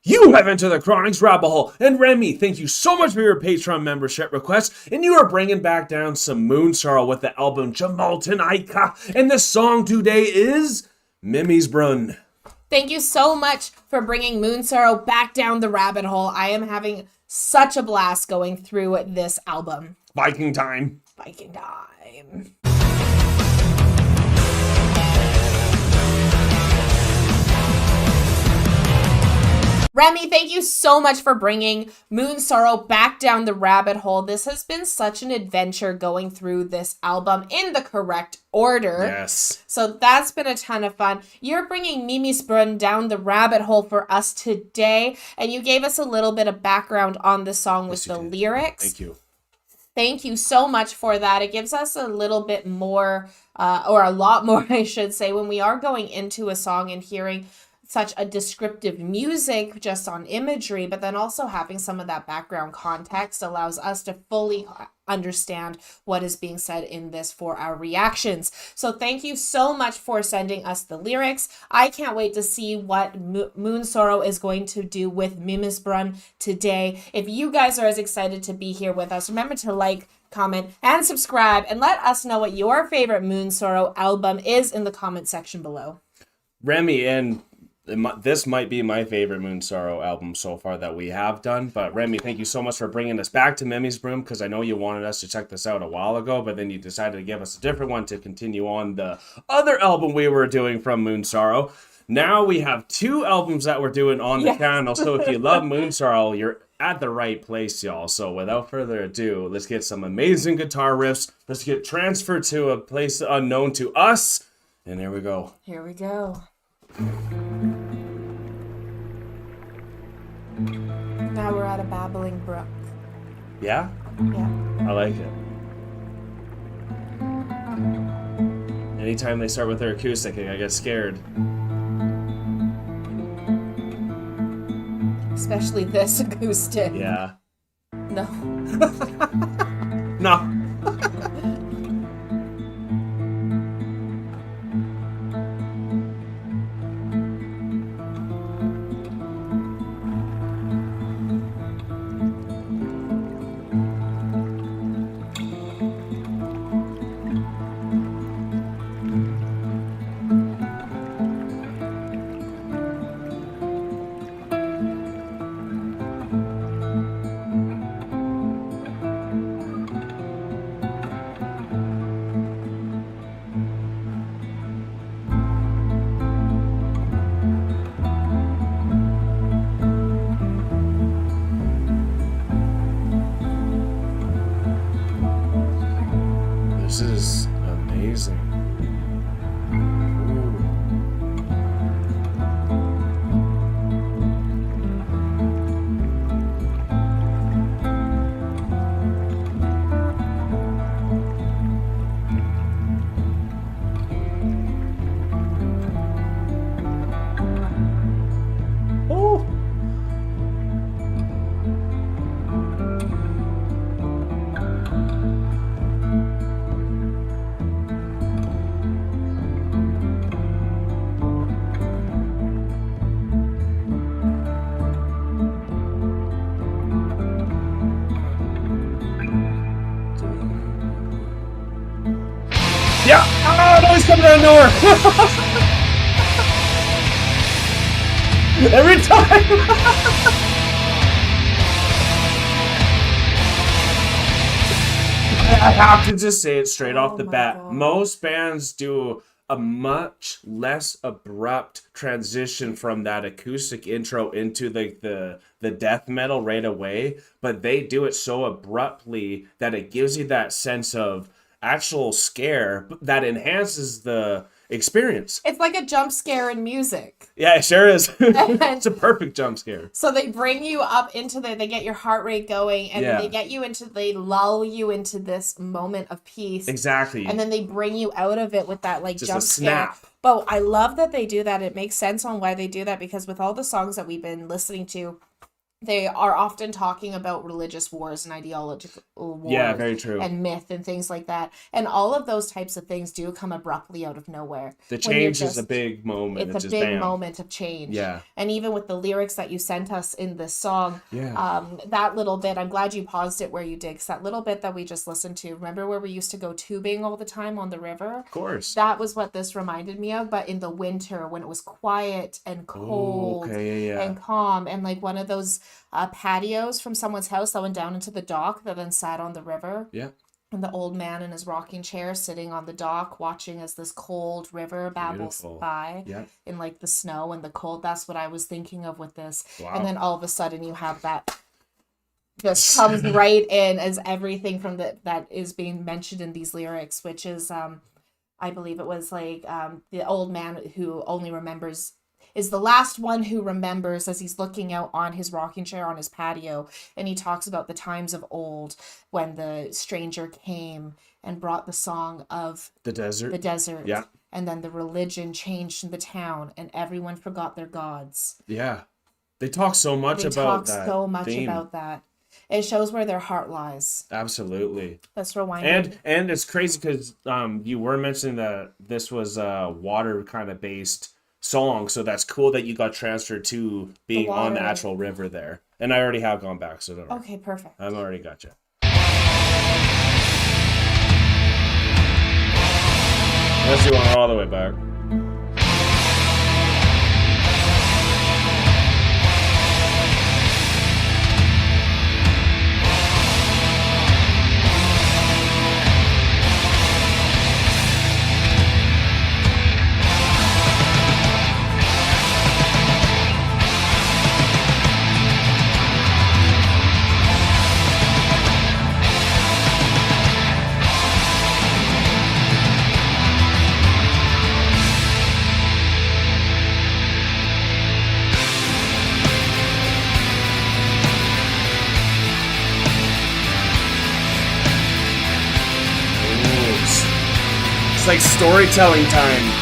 You have entered the Chronic's rabbit hole. And Remy, thank you so much for your Patreon membership request. And you are bringing back down some Moonsorrow with the album Jamaltanaika. And the song today is Mimisbrunn. Thank you so much for bringing Moonsorrow back down the rabbit hole. I am having such a blast going through this album. Viking time. Viking time. Remy, thank you so much for bringing Moonsorrow back down the rabbit hole. This has been such an adventure going through this album in the correct order. Yes. So that's been a ton of fun. You're bringing Mimisbrunn down the rabbit hole for us today, and you gave us a little bit of background on the song with the lyrics. Thank you. Thank you so much for that. It gives us a little bit more, or a lot more, I should say, when we are going into a song and hearing such a descriptive music just on imagery, but then also having some of that background context allows us to fully understand what is being said in this for our reactions. So thank you so much for sending us the lyrics. I can't wait to see what Moonsorrow is going to do with Mimisbrunn today. If you guys are as excited to be here with us, remember to like, comment, and subscribe, and let us know what your favorite Moonsorrow album is in the comment section below. Remy, and this might be my favorite Moonsorrow album so far that we have done. But Remy, thank you so much for bringing us back to Mimisbrunn, because I know you wanted us to check this out a while ago, but then you decided to give us a different one to continue on the other album we were doing from Moonsorrow. Now we have two albums that we're doing on the channel. So if you love Moonsorrow, you're at the right place, y'all. So without further ado, let's get some amazing guitar riffs. Let's get transferred to a place unknown to us. And here we go. Here we go. Now we're at a babbling brook. Yeah? Yeah. I like it. Anytime they start with their acoustic, I get scared. Especially this acoustic. Yeah. No. No. This is amazing. Ooh. Yeah! Oh, no, he's coming out of nowhere! Every time! I have to just say it straight off the bat. God. Most bands do a much less abrupt transition from that acoustic intro into the death metal right away, but they do it so abruptly that it gives you that sense of actual scare that enhances the experience. It's like a jump scare in music. Yeah, it sure is. It's a perfect jump scare. So they bring you up into they get your heart rate going, and then they lull you into this moment of peace. Exactly. And then they bring you out of it with that like Just jump a snap. scare. But I love that they do that. It makes sense on why they do that, because with all the songs that we've been listening to they are often talking about religious wars and ideological wars. Yeah, very true. And myth and things like that. And all of those types of things do come abruptly out of nowhere. The change is a big moment. It's a big moment of change. Yeah. And even with the lyrics that you sent us in this song, that little bit, I'm glad you paused it where you did, because that little bit that we just listened to, remember where we used to go tubing all the time on the river? Of course. That was what this reminded me of, but in the winter when it was quiet and cold and calm, and like one of those patios from someone's house that went down into the dock that then sat on the river. Yeah. And the old man in his rocking chair sitting on the dock watching as this cold river babbles by in like the snow and the cold. That's what I was thinking of with this. Wow. And then all of a sudden you have that just comes right in as everything from that is being mentioned in these lyrics, which is I believe it was like the old man who only remembers is the last one who remembers as he's looking out on his rocking chair on his patio, and he talks about the times of old when the stranger came and brought the song of the desert. Yeah. And then the religion changed in the town and everyone forgot their gods. Yeah. They talk so much about that. About that. It shows where their heart lies. Absolutely. Let's rewind. And it's crazy because you were mentioning that this was a water kind of based song, so that's cool that you got transferred to being on the actual river there. And I already have gone back, so don't worry. Okay, perfect. I've already got you. Unless you want it all the way back. It's like storytelling time.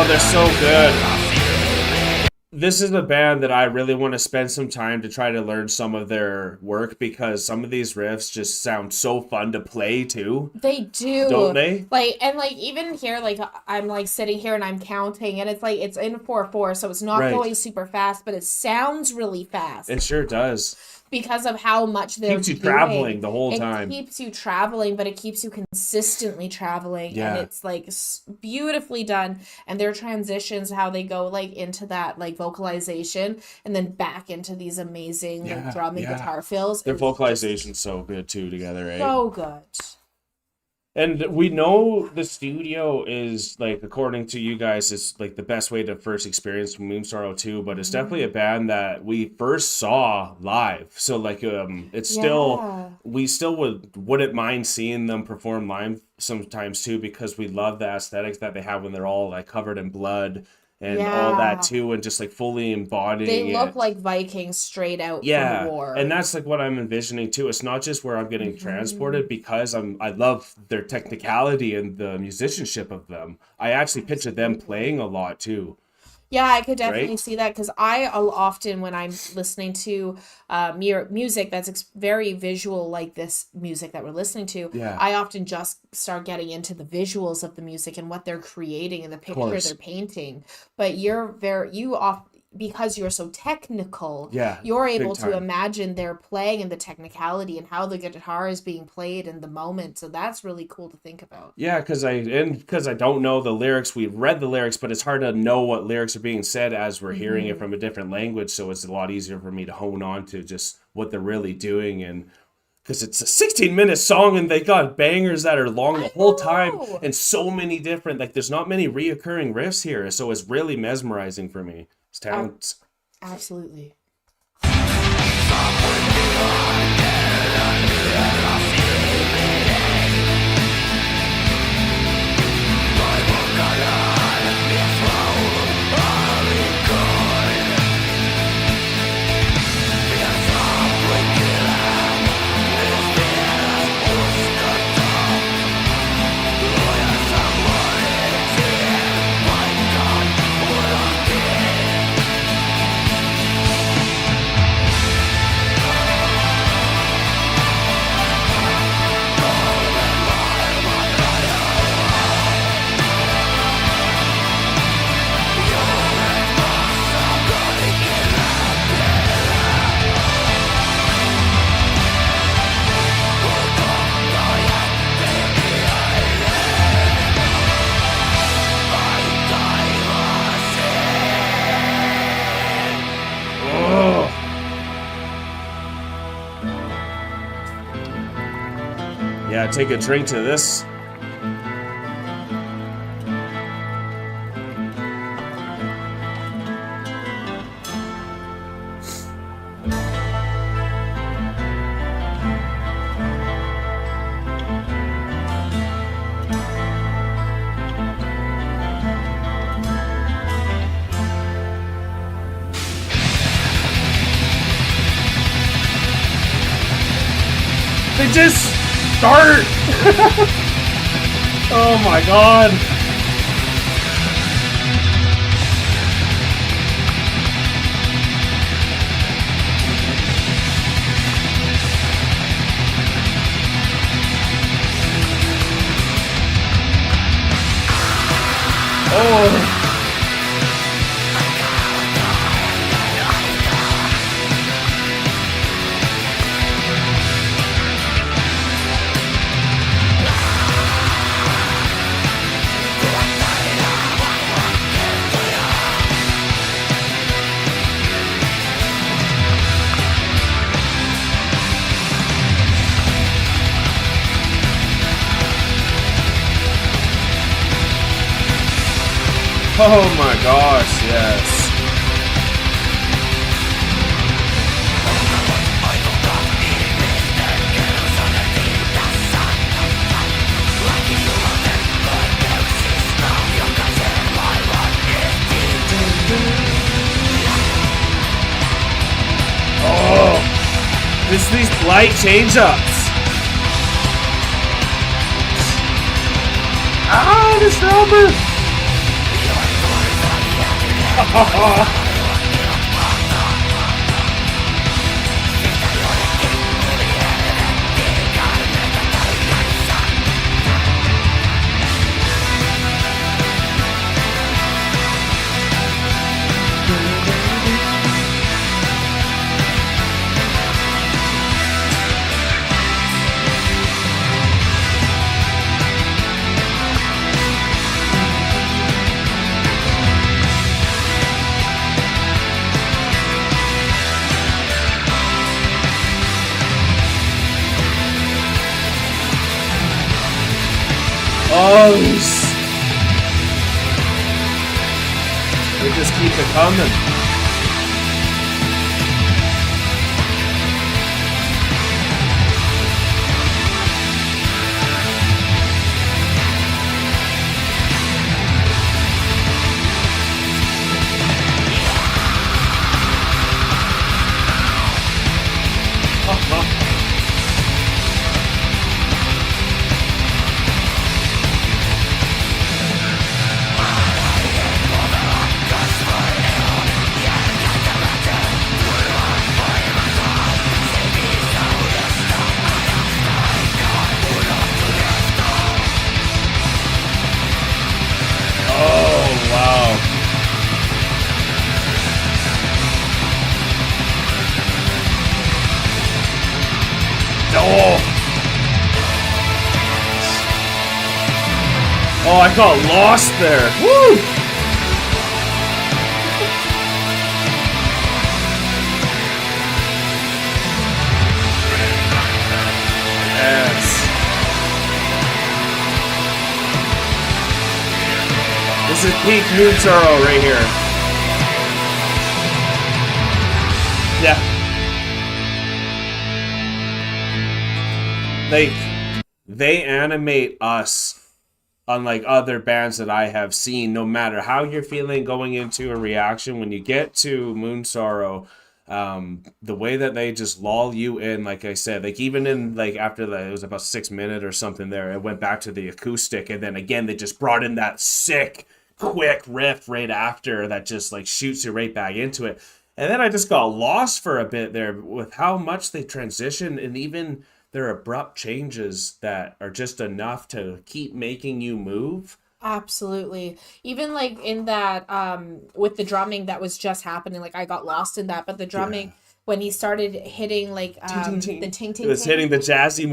Oh, they're so good. This is a band that I really want to spend some time to try to learn some of their work, because some of these riffs just sound so fun to play too. They do. Don't they? Like, and like even here, like I'm like sitting here and I'm counting, and it's like it's in 4/4, so it's not Right. going super fast, but it sounds really fast It sure does. because of how much they're Keeps you doing. traveling the whole time. It keeps you traveling, but it keeps you consistently traveling. Yeah. And it's like beautifully done. And their transitions, how they go like into that like vocalization and then back into these amazing like drum and guitar fills. Their vocalization's so good too together, right? So good. And we know the studio is, like, according to you guys, is like the best way to first experience Moonsorrow too, but it's definitely a band that we first saw live. So like it's still, we still wouldn't mind seeing them perform live sometimes too, because we love the aesthetics that they have when they're all like covered in blood and all that too, and just like fully embodying They look like Vikings straight out from war. And that's like what I'm envisioning too. It's not just where I'm getting transported because I love their technicality and the musicianship of them. I actually picture them playing a lot too. Yeah, I could definitely see that, because I often, when I'm listening to music that's very visual, like this music that we're listening to, I often just start getting into the visuals of the music and what they're creating and the picture they're painting. But because you're so technical, you're able to imagine their playing and the technicality and how the guitar is being played in the moment. So that's really cool to think about. Yeah, because I don't know the lyrics. We read the lyrics, but it's hard to know what lyrics are being said as we're hearing it from a different language. So it's a lot easier for me to hone on to just what they're really doing. And because it's a 16-minute song and they got bangers that are long the whole time and so many different, like there's not many reoccurring riffs here. So it's really mesmerizing for me. Talents. Absolutely. Yeah, take a drink to this. They just start. Oh my god. Oh. Oh my gosh, yes. Oh, these light change-ups. Ah, this number. Oh, they just keep it coming. Oh, I got lost there. Woo! Yes. This is peak Moonsorrow right here. Yeah. They animate us. Unlike other bands that I have seen, no matter how you're feeling going into a reaction, when you get to Moonsorrow, the way that they just lull you in, like I said, like even in like after it was about 6 minutes or something there, it went back to the acoustic, and then again they just brought in that sick, quick riff right after that just like shoots you right back into it. And then I just got lost for a bit there with how much they transition and even their abrupt changes that are just enough to keep making you move. Absolutely. Even like in that with the drumming that was just happening, like I got lost in that, but the drumming when he started hitting like the ting ting, it was hitting the jazzy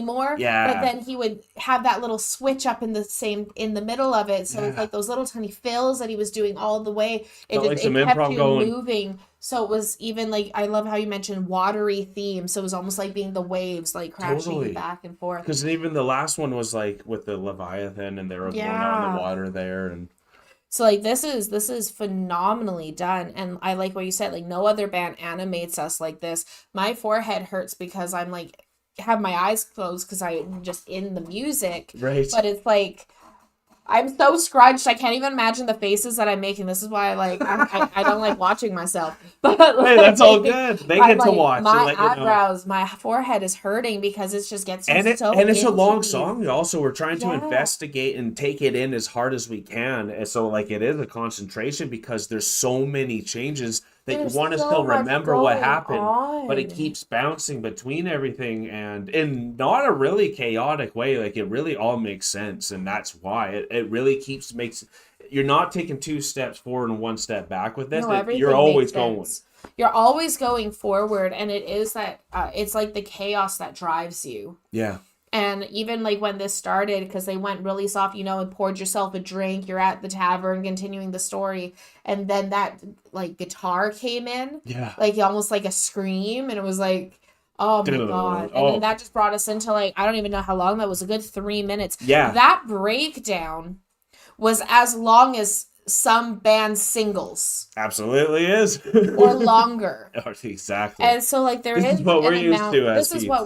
more. Yeah. But then he would have that little switch up in the middle of it, so it's like those little tiny fills that he was doing all the way. It like some kept improv you going. moving. So it was even like, I love how you mentioned watery theme. So it was almost like being the waves, like crashing you back and forth. Because even the last one was like with the Leviathan, and they were going out in the water there, and so like this is phenomenally done. And I like what you said, like no other band animates us like this. My forehead hurts because I'm like have my eyes closed because I'm just in the music. Right. But it's like I'm so scrunched. I can't even imagine the faces that I'm making. This is why I don't like watching myself. But like, hey, that's all good. They get to watch. My eyebrows, my forehead is hurting because it just gets and so it's a long song. Also, we're trying to investigate and take it in as hard as we can. And so, like, it is a concentration because there's so many changes that you want to still remember what happened, but it keeps bouncing between everything and in not a really chaotic way. Like, it really all makes sense, and that's why it really makes. You're not taking 2 steps forward and 1 step back with this. No, you're always going. You're always going forward, and it is that it's like the chaos that drives you. Yeah. And even like when this started, because they went really soft, and poured yourself a drink, you're at the tavern continuing the story. And then that like guitar came in, like almost like a scream. And it was like, oh my God. And then that just brought us into like, I don't even know how long that was, a good 3 minutes. Yeah. That breakdown was as long as some band singles. Absolutely is. Or longer. Exactly. And so like this is what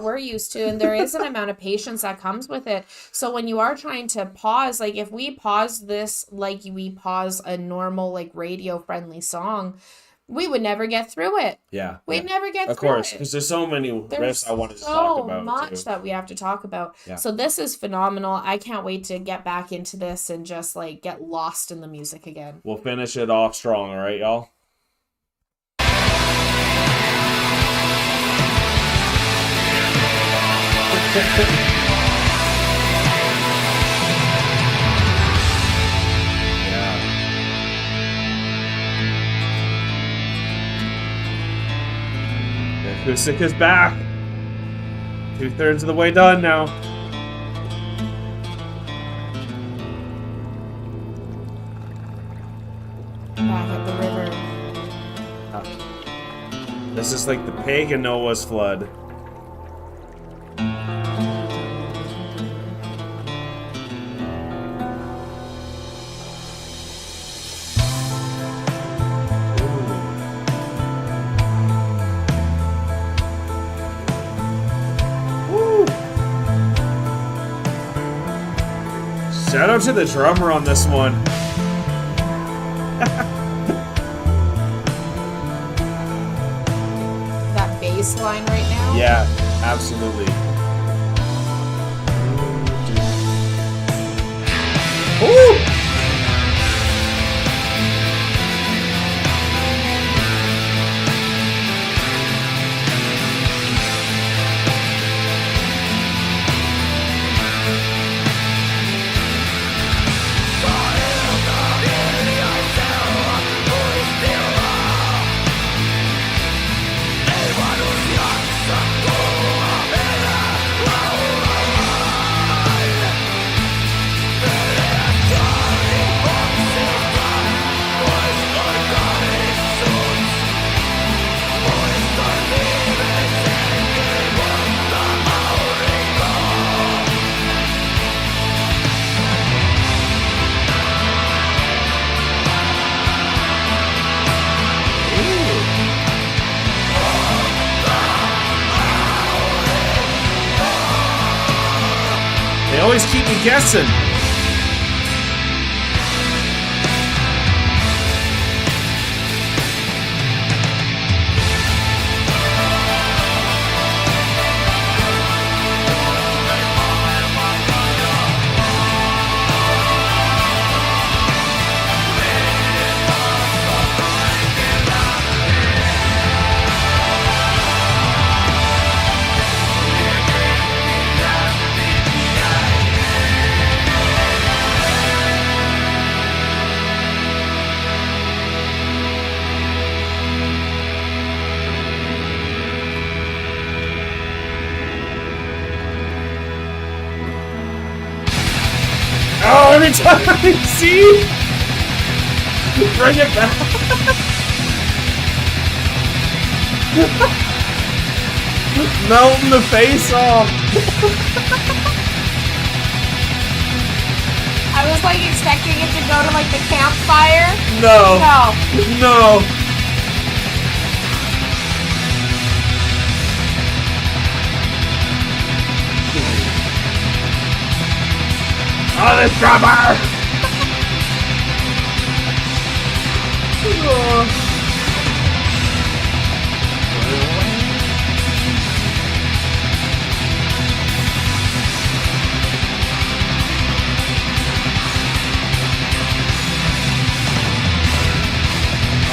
we're used to, and there is an amount of patience that comes with it. So when you are trying to pause, like if we pause this like we pause a normal like radio friendly song, we would never get through it. Yeah. We'd never get Of through course, it. because there's so many riffs I wanted to so talk about much too. that we have to talk about. Yeah. So this is phenomenal. I can't wait to get back into this and just like get lost in the music again. We'll finish it off strong, all right, y'all? The acoustic is back. 2/3 of the way done now. Back at the river. This is like the pagan Noah's flood. Shout out to the drummer on this one. That bass line right now. Yeah, absolutely. Ooh! They always keep me guessing. Oh, every time I see, bring it back. Melting the face off. I was like expecting it to go to like the campfire. No. No. No. Oh, this drummer!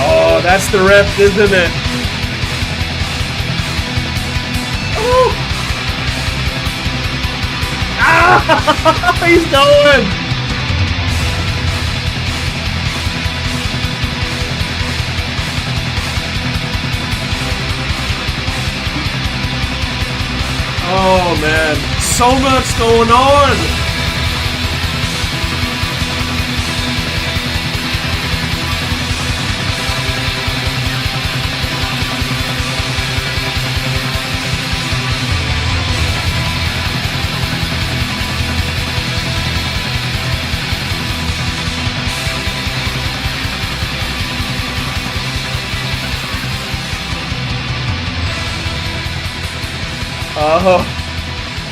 Oh, that's the riff, isn't it? Oh! Ah! He's going! Oh man, so much going on!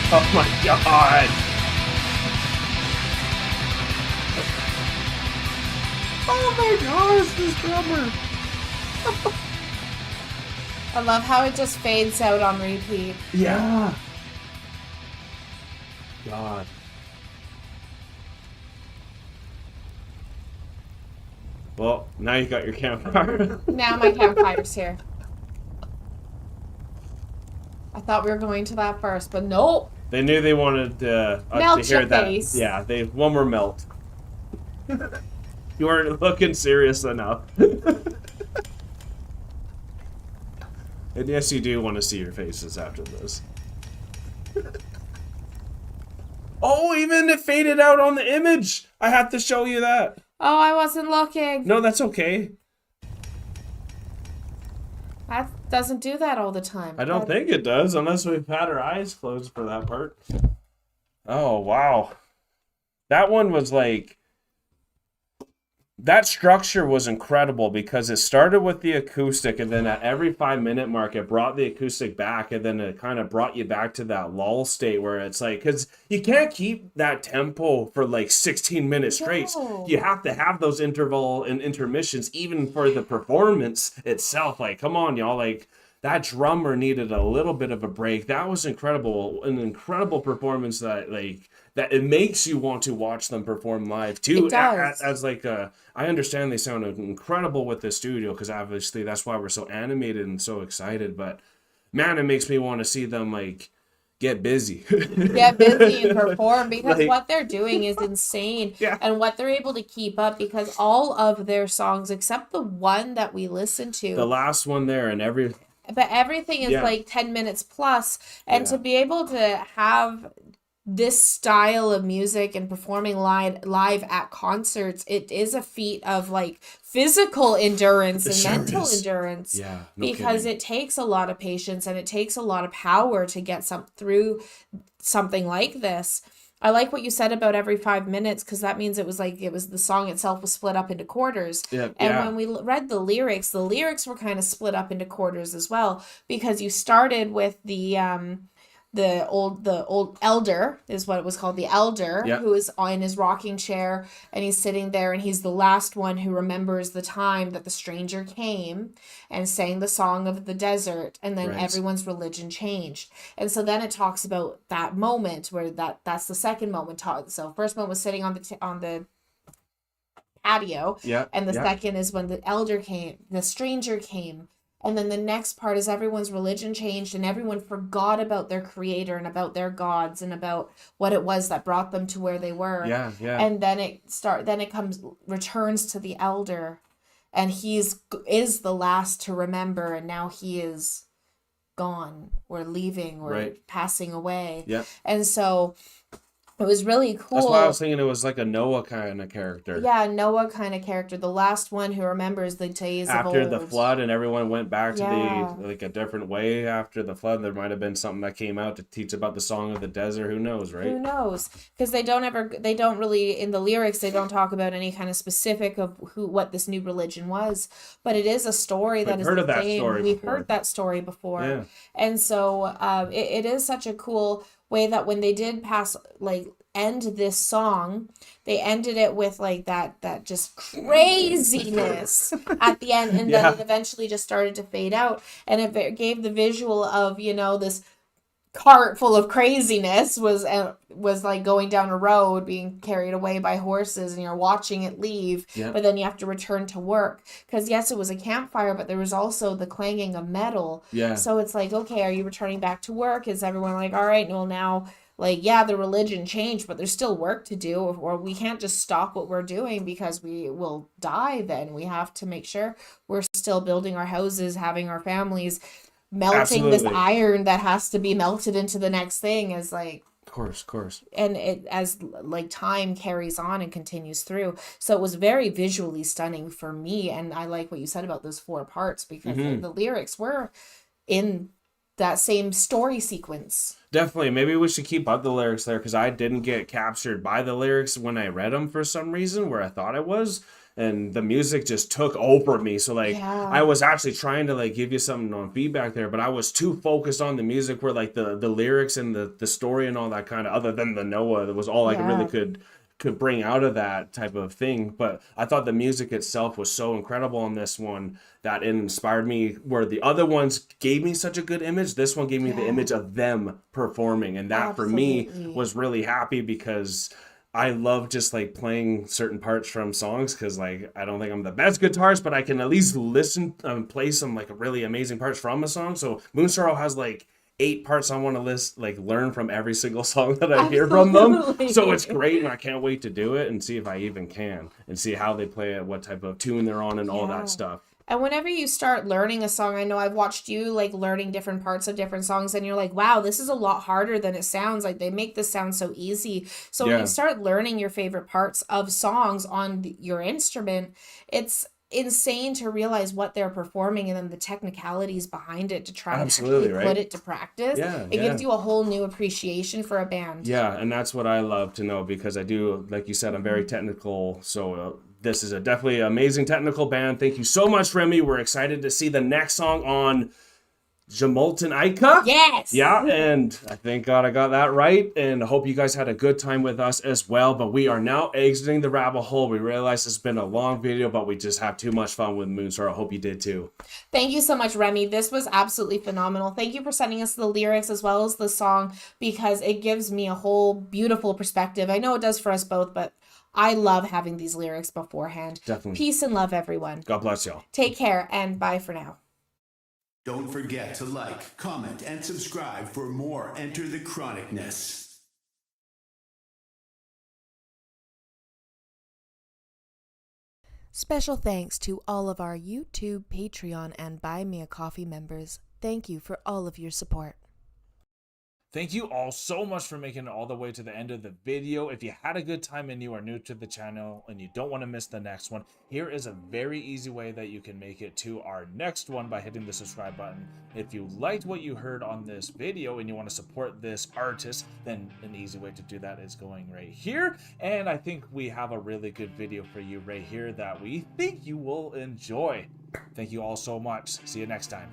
Oh my god! Oh my gosh, this drummer! I love how it just fades out on repeat. Yeah. God. Well, now you got your campfire. Now my campfire's here. I thought we were going to that first, but nope. They knew they wanted us Melt to hear your that. face. Yeah, they one more melt. You weren't looking serious enough. And yes, you do want to see your faces after this. Oh, even it faded out on the image. I have to show you that. Oh, I wasn't looking. No, that's okay. That doesn't do that all the time. I don't think it does, unless we've had our eyes closed for that part. Oh, wow. That one was like... That structure was incredible because it started with the acoustic, and then at every 5-minute mark, it brought the acoustic back, and then it kind of brought you back to that lull state where it's like, because you can't keep that tempo for like 16 minutes straight. No. You have to have those interval and intermissions, even for the performance itself. Like, come on, y'all. Like, that drummer needed a little bit of a break. That was incredible. An incredible performance that, like, that it makes you want to watch them perform live too. It does. As like I understand they sound incredible with the studio because obviously that's why we're so animated and so excited. But man, it makes me want to see them like get busy. Get busy and perform because Like- what they're doing is insane. Yeah. And what they're able to keep up because all of their songs, except the one that we listened to, The last one there and every but everything is Yeah. like 10 minutes plus. And Yeah. to be able to have this style of music and performing live at concerts, it is a feat of like physical endurance It and sure mental is. endurance. Yeah, no Because kidding. it takes a lot of patience and it takes a lot of power to get through something like this. I like what you said about every 5 minutes because that means it was the song itself was split up into quarters. Yeah, And yeah. when we read the lyrics were kind of split up into quarters as well because you started with the old elder is what it was called, the elder, Yeah. who is in his rocking chair and he's sitting there and he's the last one who remembers the time that the stranger came and sang the song of the desert, and then Right. everyone's religion changed. And so then it talks about that moment where that's the second moment. So first moment was sitting on the patio, Yeah. and the yeah. second is when the stranger came. And then the next part is everyone's religion changed and everyone forgot about their creator and about their gods and about what it was that brought them to where they were. Yeah, yeah. And then returns to the elder, and is the last to remember, and now he is gone or leaving or Right. passing away. Yeah. And so it was really cool. That's why I was thinking it was like a Noah kind of character. Yeah, Noah kind of character, the last one who remembers the days After of the old. flood and everyone went back to Yeah. the like a different way after the flood, there might have been something that came out to teach about the song of the desert. Who knows, right? Who knows? Because they don't really, in the lyrics, they don't talk about any kind of specific of what this new religion was. But it is a story that is heard the of that same. story We've before. heard that story before. Yeah. And so it is such a cool way that when they did end this song, they ended it with like that just craziness at the end, and Yeah. then it eventually just started to fade out, and it gave the visual of this cart full of craziness was like going down a road being carried away by horses, and you're watching it leave. Yeah. But then you have to return to work because yes, it was a campfire, but there was also the clanging of metal. Yeah. So it's like, okay, are you returning back to work? Is everyone like, all right, well now, like, yeah, the religion changed, but there's still work to do, or we can't just stop what we're doing because we will die then. We have to make sure we're still building our houses, having our families, melting this Absolutely. iron that has to be melted into the next thing is like, Of course. and it as like time carries on and continues through. So it was very visually stunning for me, and I like what you said about those 4 parts because the lyrics were in that same story sequence. Definitely. Maybe we should keep up the lyrics there because I didn't get captured by the lyrics when I read them for some reason where I thought I was. And the music just took over me. So like Yeah. I was actually trying to like give you something on feedback there, but I was too focused on the music where like the lyrics and the story and all that kind of, other than the Noah, that was all I Yeah. really could could bring out of that type of thing. But I thought the music itself was so incredible on this one that it inspired me, where the other ones gave me such a good image. This one gave me the image of them performing, and that for me was really happy, because I love just like playing certain parts from songs, because like I don't think I'm the best guitarist, but I can at least listen and play some like really amazing parts from a song. So Moonsorrow has like 8 parts I want to learn from every single song that I hear from them. So it's great, and I can't wait to do it and see if I even can, and see how they play it, what type of tune they're on, and all that stuff. And whenever you start learning a song, I know I've watched you like learning different parts of different songs, and you're like, wow, this is a lot harder than it sounds. Like they make this sound so easy. So when you start learning your favorite parts of songs on your instrument, it's insane to realize what they're performing and then the technicalities behind it to try and actually put it to practice. It gives you a whole new appreciation for a band. Yeah, and that's what I love to know, because I do, like you said, I'm very technical. So this is definitely an amazing technical band. Thank you so much, Remy. We're excited to see the next song on Jamolten Aika. Yes. Yeah, and I thank God I got that right, and I hope you guys had a good time with us as well. But we are now exiting the rabbit hole. We realize it's been a long video, but we just have too much fun with Moonsorrow. I hope you did too. Thank you so much, Remy. This was absolutely phenomenal. Thank you for sending us the lyrics as well as the song, because it gives me a whole beautiful perspective. I know it does for us both, but I love having these lyrics beforehand. Definitely. Peace and love, everyone. God bless y'all. Take care, and bye for now. Don't forget to like, comment, and subscribe for more Enter the Chronicness. Special thanks to all of our YouTube, Patreon, and Buy Me a Coffee members. Thank you for all of your support. Thank you all so much for making it all the way to the end of the video. If you had a good time and you are new to the channel and you don't want to miss the next one, here is a very easy way that you can make it to our next one by hitting the subscribe button. If you liked what you heard on this video and you want to support this artist, then an easy way to do that is going right here. And I think we have a really good video for you right here that we think you will enjoy. Thank you all so much. See you next time.